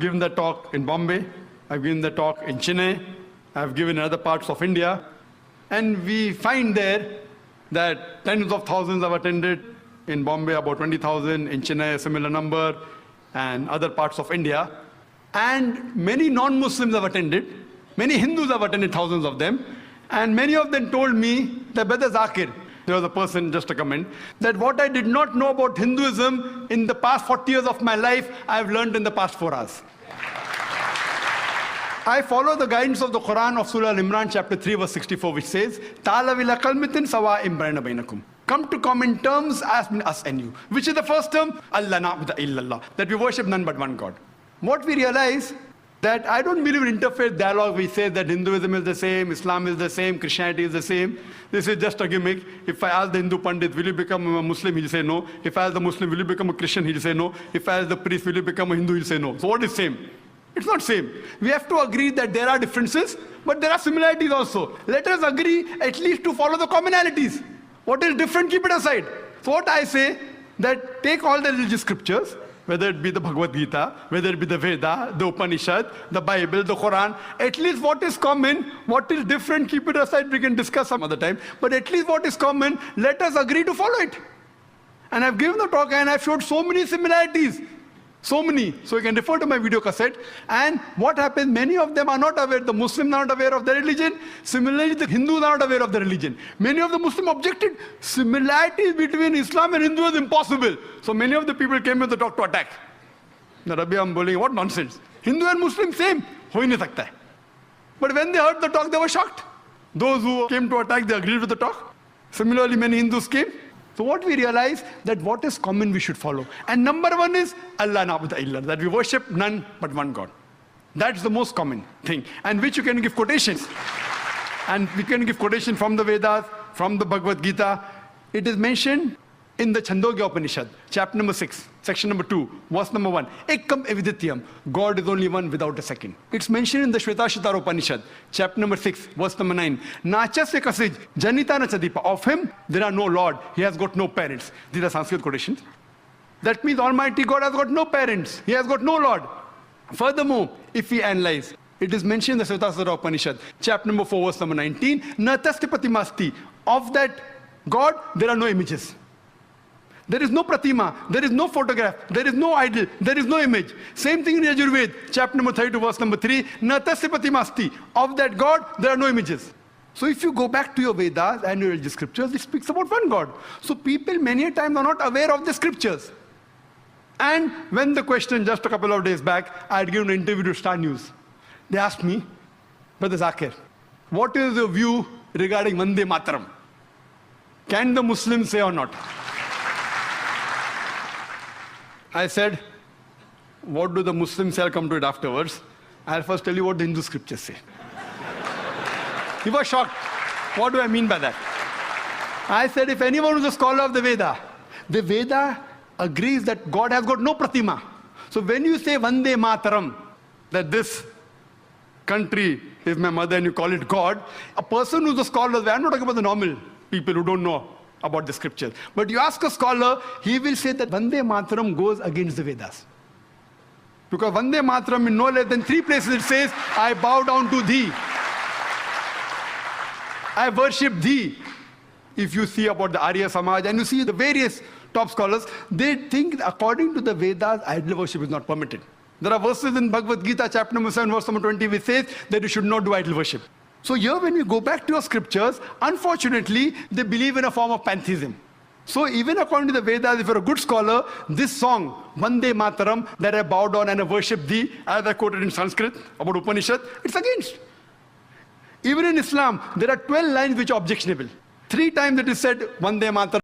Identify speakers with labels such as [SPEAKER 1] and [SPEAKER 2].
[SPEAKER 1] given the talk in Bombay, I've given the talk in Chennai, I've given in other parts of India, and we find there that tens of thousands have attended. In Bombay, about 20,000, in Chennai, a similar number, and other parts of India. And many non-Muslims have attended. Many Hindus have attended, thousands of them. And many of them told me that, Brother Zakir, there was a person, just a comment, that what I did not know about Hinduism in the past 40 years of my life, I have learned in the past 4 hours. I follow the guidance of the Quran of Surah Al-Imran, chapter 3, verse 64, which says, Ta'ala ila kalmitin sawa'im bainakum. Come to common terms as us and you. Which is the first term? Allah na'budu illallah. That we worship none but one God. What we realize, that I don't believe in interfaith dialogue. We say that Hinduism is the same, Islam is the same, Christianity is the same. This is just a gimmick. If I ask the Hindu Pandit, will you become a Muslim? He'll say no. If I ask the Muslim, will you become a Christian? He'll say no. If I ask the priest, will you become a Hindu? He'll say no. So what is same? It's not same. We have to agree that there are differences, but there are similarities also. Let us agree at least to follow the commonalities. What is different, keep it aside. So what I say, that take all the religious scriptures, whether it be the Bhagavad Gita, whether it be the Veda, the Upanishad, the Bible, the Quran, at least what is common, what is different, keep it aside, we can discuss some other time, but at least what is common, let us agree to follow it. And I've given the talk and I've showed so many similarities. So many. So you can refer to my video cassette. And what happens, many of them are not aware. The Muslims are not aware of their religion. Similarly, the Hindus are not aware of their religion. Many of the Muslims objected. Similarities between Islam and Hindu is impossible. So many of the people came with the talk to attack. The Rabbi, I'm bullying. What nonsense. Hindu and Muslim same. Ho hi nahi sakta hai. But when they heard the talk, they were shocked. Those who came to attack, they agreed with the talk. Similarly, many Hindus came. So what we realize, that what is common we should follow. And number one is Allah na'budu illallah, that we worship none but one God. That's the most common thing. And which you can give quotations. And we can give quotation from the Vedas, from the Bhagavad Gita. It is mentioned in the Chandogya Upanishad, chapter number 6, section number 2, verse number 1. Ekam evidityam, God is only one without a second. It's mentioned in the Shvetashvatara Upanishad, chapter number 6, verse number 9. Nachasya kasij, janita na chadipa. Of him, there are no Lord. He has got no parents. These are Sanskrit quotations. That means Almighty God has got no parents. He has got no Lord. Furthermore, if we analyze, it is mentioned in the Shvetashvatara Upanishad, chapter number 4, verse number 19. Natasti pratimasti. Of that God, there are no images. There is no pratima, there is no photograph, there is no idol, there is no image. Same thing in Yajurved, chapter number 32, verse number 3. Natasya pratimasti. Of that God, there are no images. So if you go back to your Vedas and your religious scriptures, it speaks about one God. So people many a times are not aware of the scriptures. And when the question, just a couple of days back, I had given an interview to Star News. They asked me, Brother Zakir, what is your view regarding Vande Mataram? Can the Muslims say or not? I said, what do the Muslims say? I'll come to it afterwards. I'll first tell you what the Hindu scriptures say. He was shocked. What do I mean by that? I said, if anyone who's a scholar of the Veda agrees that God has got no pratima. So when you say Vande Mataram, that this country is my mother and you call it God, a person who's a scholar, I'm not talking about the normal people who don't know about the scriptures. But you ask a scholar, he will say that Vande Mataram goes against the Vedas. Because Vande Mataram in no less than 3 places it says, I bow down to thee. I worship thee. If you see about the Arya Samaj and you see the various top scholars, they think according to the Vedas, idol worship is not permitted. There are verses in Bhagavad Gita, chapter number 7, verse number 20, which says that you should not do idol worship. So here when we go back to your scriptures, unfortunately, they believe in a form of pantheism. So even according to the Vedas, if you're a good scholar, this song, Vande Mataram, that I bow down and I worship thee, as I quoted in Sanskrit about Upanishad, it's against. Even in Islam, there are 12 lines which are objectionable. 3 times it is said, Vande Mataram.